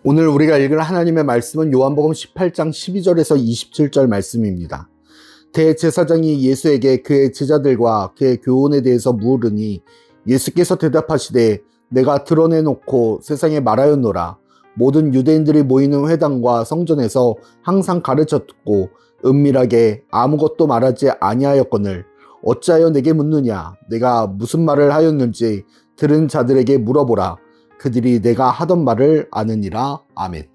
오늘 우리가 읽을 하나님의 말씀은 요한복음 18장 12절에서 27절 말씀입니다. 대제사장이 예수에게 그의 제자들과 그의 교훈에 대해서 물으니 예수께서 대답하시되 내가 드러내놓고 세상에 말하였노라. 모든 유대인들이 모이는 회당과 성전에서 항상 가르쳤고 은밀하게 아무것도 말하지 아니하였거늘 어찌하여 내게 묻느냐. 내가 무슨 말을 하였는지 들은 자들에게 물어보라. 그들이 내가 하던 말을 아느니라. 아멘.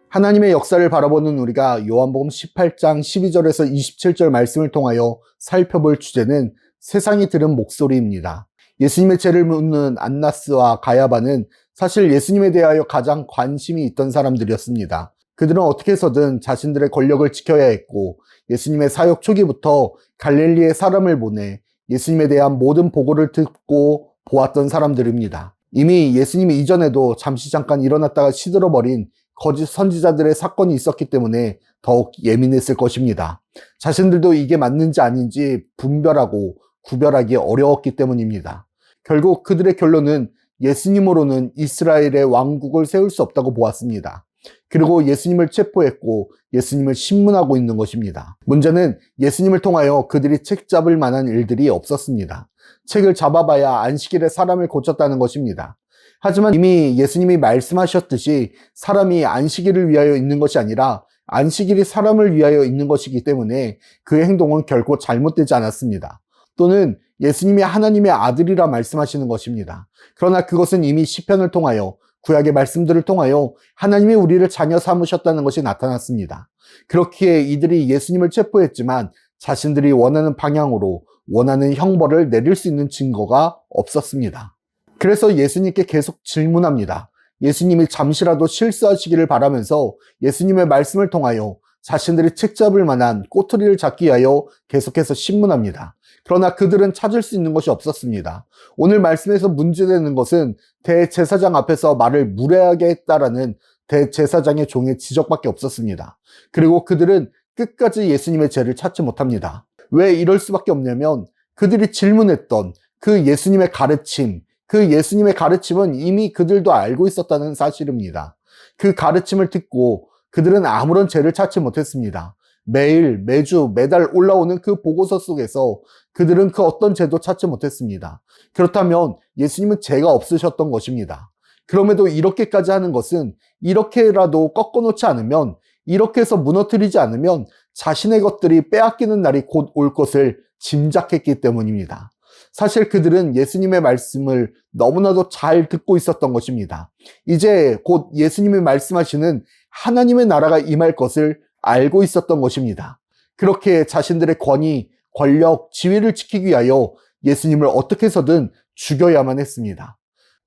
하나님의 역사를 바라보는 우리가 요한복음 18장 12절에서 27절 말씀을 통하여 살펴볼 주제는 세상이 들은 목소리입니다. 예수님의 죄를 묻는 안나스와 가야바는 사실 예수님에 대하여 가장 관심이 있던 사람들이었습니다. 그들은 어떻게 해서든 자신들의 권력을 지켜야 했고 예수님의 사역 초기부터 갈릴리에 사람을 보내 예수님에 대한 모든 보고를 듣고 보았던 사람들입니다. 이미 예수님 이전에도 잠시 잠깐 일어났다가 시들어버린 거짓 선지자들의 사건이 있었기 때문에 더욱 예민했을 것입니다. 자신들도 이게 맞는지 아닌지 분별하고 구별하기 어려웠기 때문입니다. 결국 그들의 결론은 예수님으로는 이스라엘의 왕국을 세울 수 없다고 보았습니다. 그리고 예수님을 체포했고 예수님을 신문하고 있는 것입니다. 문제는 예수님을 통하여 그들이 책 잡을 만한 일들이 없었습니다. 책을 잡아봐야 안식일에 사람을 고쳤다는 것입니다. 하지만 이미 예수님이 말씀하셨듯이 사람이 안식일을 위하여 있는 것이 아니라 안식일이 사람을 위하여 있는 것이기 때문에 그의 행동은 결코 잘못되지 않았습니다. 또는 예수님이 하나님의 아들이라 말씀하시는 것입니다. 그러나 그것은 이미 시편을 통하여 구약의 말씀들을 통하여 하나님이 우리를 자녀 삼으셨다는 것이 나타났습니다. 그렇기에 이들이 예수님을 체포했지만 자신들이 원하는 방향으로 원하는 형벌을 내릴 수 있는 증거가 없었습니다. 그래서 예수님께 계속 질문합니다. 예수님이 잠시라도 실수하시기를 바라면서 예수님의 말씀을 통하여 자신들이 책 잡을 만한 꼬투리를 잡기 위하여 계속해서 신문합니다. 그러나 그들은 찾을 수 있는 것이 없었습니다. 오늘 말씀에서 문제되는 것은 대제사장 앞에서 말을 무례하게 했다라는 대제사장의 종의 지적밖에 없었습니다. 그리고 그들은 끝까지 예수님의 죄를 찾지 못합니다. 왜 이럴 수밖에 없냐면 그들이 질문했던 그 예수님의 가르침, 그 예수님의 가르침은 이미 그들도 알고 있었다는 사실입니다. 그 가르침을 듣고 그들은 아무런 죄를 찾지 못했습니다. 매일, 매주, 매달 올라오는 그 보고서 속에서 그들은 그 어떤 죄도 찾지 못했습니다. 그렇다면 예수님은 죄가 없으셨던 것입니다. 그럼에도 이렇게까지 하는 것은 이렇게라도 꺾어놓지 않으면, 이렇게 해서 무너뜨리지 않으면 자신의 것들이 빼앗기는 날이 곧 올 것을 짐작했기 때문입니다. 사실 그들은 예수님의 말씀을 너무나도 잘 듣고 있었던 것입니다. 이제 곧 예수님이 말씀하시는 하나님의 나라가 임할 것을 알고 있었던 것입니다. 그렇게 자신들의 권위, 권력, 지위를 지키기 위하여 예수님을 어떻게 해서든 죽여야만 했습니다.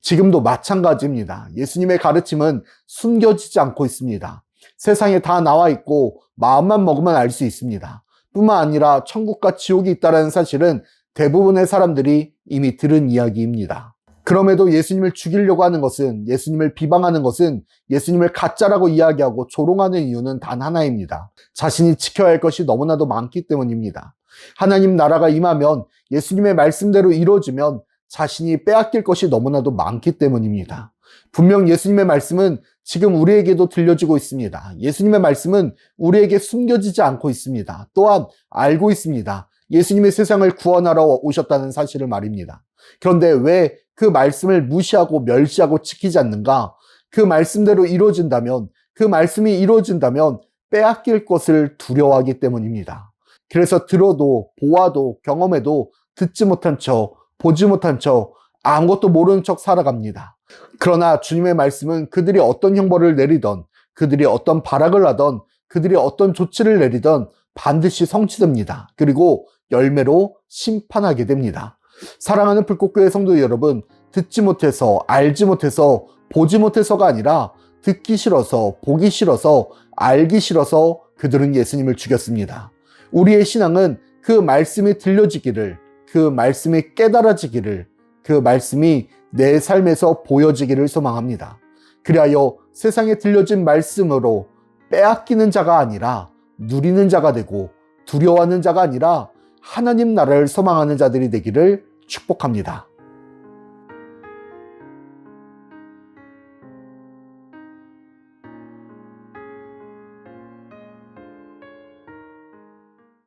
지금도 마찬가지입니다. 예수님의 가르침은 숨겨지지 않고 있습니다. 세상에 다 나와 있고 마음만 먹으면 알 수 있습니다. 뿐만 아니라 천국과 지옥이 있다는 사실은 대부분의 사람들이 이미 들은 이야기입니다. 그럼에도 예수님을 죽이려고 하는 것은, 예수님을 비방하는 것은 예수님을 가짜라고 이야기하고 조롱하는 이유는 단 하나입니다. 자신이 지켜야 할 것이 너무나도 많기 때문입니다. 하나님 나라가 임하면, 예수님의 말씀대로 이루어지면 자신이 빼앗길 것이 너무나도 많기 때문입니다. 분명 예수님의 말씀은 지금 우리에게도 들려지고 있습니다. 예수님의 말씀은 우리에게 숨겨지지 않고 있습니다. 또한 알고 있습니다. 예수님의 세상을 구원하러 오셨다는 사실을 말입니다. 그런데 왜 그 말씀을 무시하고 멸시하고 지키지 않는가? 그 말씀대로 이루어진다면, 그 말씀이 이루어진다면 빼앗길 것을 두려워하기 때문입니다. 그래서 들어도 보아도 경험해도 듣지 못한 척, 보지 못한 척, 아무것도 모르는 척 살아갑니다. 그러나 주님의 말씀은 그들이 어떤 형벌을 내리던, 그들이 어떤 발악을 하던, 그들이 어떤 조치를 내리던 반드시 성취됩니다. 그리고 열매로 심판하게 됩니다. 사랑하는 불꽃교회 성도 여러분, 듣지 못해서, 알지 못해서, 보지 못해서가 아니라 듣기 싫어서, 보기 싫어서, 알기 싫어서 그들은 예수님을 죽였습니다. 우리의 신앙은 그 말씀이 들려지기를, 그 말씀이 깨달아지기를, 그 말씀이 내 삶에서 보여지기를 소망합니다. 그리하여 세상에 들려진 말씀으로 빼앗기는 자가 아니라 누리는 자가 되고 두려워하는 자가 아니라 하나님 나라를 소망하는 자들이 되기를 축복합니다.